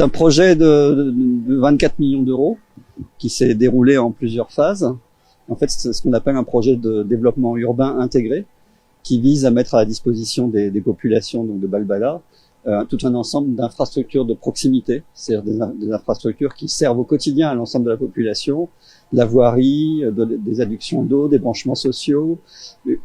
un projet de 24 millions d'euros qui s'est déroulé en plusieurs phases. En fait, c'est ce qu'on appelle un projet de développement urbain intégré qui vise à mettre à la disposition des populations donc de Balbala tout un ensemble d'infrastructures de proximité, c'est-à-dire des infrastructures qui servent au quotidien à l'ensemble de la population, la voirie, des adductions d'eau, des branchements sociaux,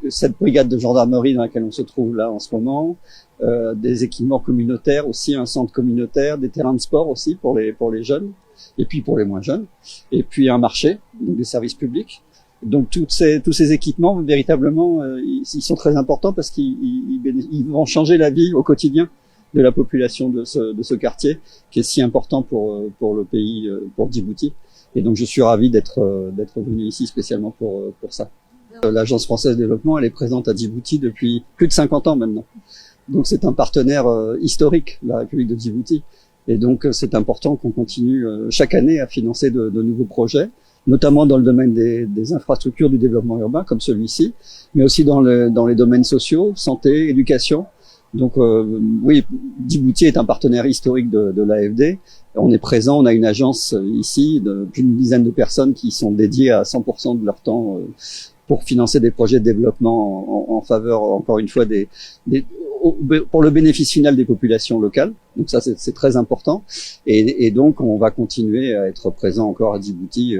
cette brigade de gendarmerie dans laquelle on se trouve là en ce moment, des équipements communautaires aussi, un centre communautaire, des terrains de sport aussi pour les jeunes, et puis pour les moins jeunes, et puis un marché, donc des services publics. Donc tous ces équipements, véritablement, ils sont très importants parce qu'ils vont changer la vie au quotidien de la population de ce quartier, qui est si important pour le pays, pour Djibouti. Et donc je suis ravi d'être venu ici spécialement pour ça. L'Agence française de développement, elle est présente à Djibouti depuis plus de 50 ans maintenant. Donc c'est un partenaire historique, la République de Djibouti. Et donc c'est important qu'on continue chaque année à financer de nouveaux projets, notamment dans le domaine des infrastructures du développement urbain comme celui-ci, mais aussi dans les domaines sociaux, santé, éducation. Donc oui, Djibouti est un partenaire historique de l'AFD. On est présent, on a une agence ici de plus d'une dizaine de personnes qui sont dédiées à 100% de leur temps pour financer des projets de développement en faveur, encore une fois, pour le bénéfice final des populations locales. Donc ça, c'est très important. Et donc, on va continuer à être présent encore à Djibouti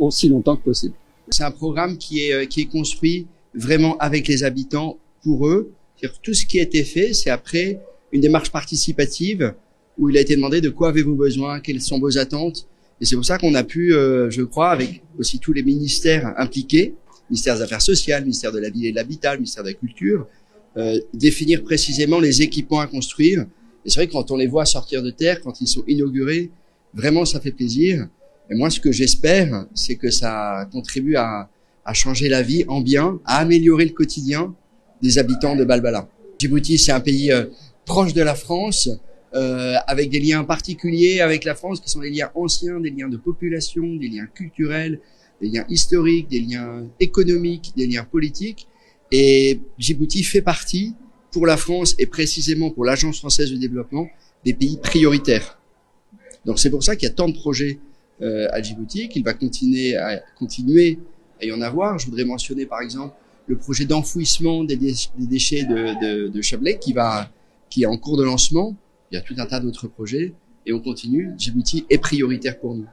aussi longtemps que possible. C'est un programme qui est construit vraiment avec les habitants pour eux. C'est-à-dire tout ce qui a été fait, c'est après une démarche participative où il a été demandé de quoi avez-vous besoin, quelles sont vos attentes. Et c'est pour ça qu'on a pu, je crois, avec aussi tous les ministères impliqués, ministère des Affaires sociales, ministère de la Ville et de l'Habitat, ministère de la Culture, définir précisément les équipements à construire. Et c'est vrai que quand on les voit sortir de terre, quand ils sont inaugurés, vraiment ça fait plaisir. Et moi, ce que j'espère, c'est que ça contribue à changer la vie en bien, à améliorer le quotidien des habitants de Balbala. Djibouti, c'est un pays proche de la France, avec des liens particuliers avec la France qui sont des liens anciens, des liens de population, des liens culturels, des liens historiques, des liens économiques, des liens politiques. Et Djibouti fait partie, pour la France et précisément pour l'Agence française de développement, des pays prioritaires. Donc c'est pour ça qu'il y a tant de projets à Djibouti, qu'il va continuer à y en avoir. Je voudrais mentionner par exemple le projet d'enfouissement des déchets de Chablais qui est en cours de lancement. Il y a tout un tas d'autres projets et on continue. Djibouti est prioritaire pour nous.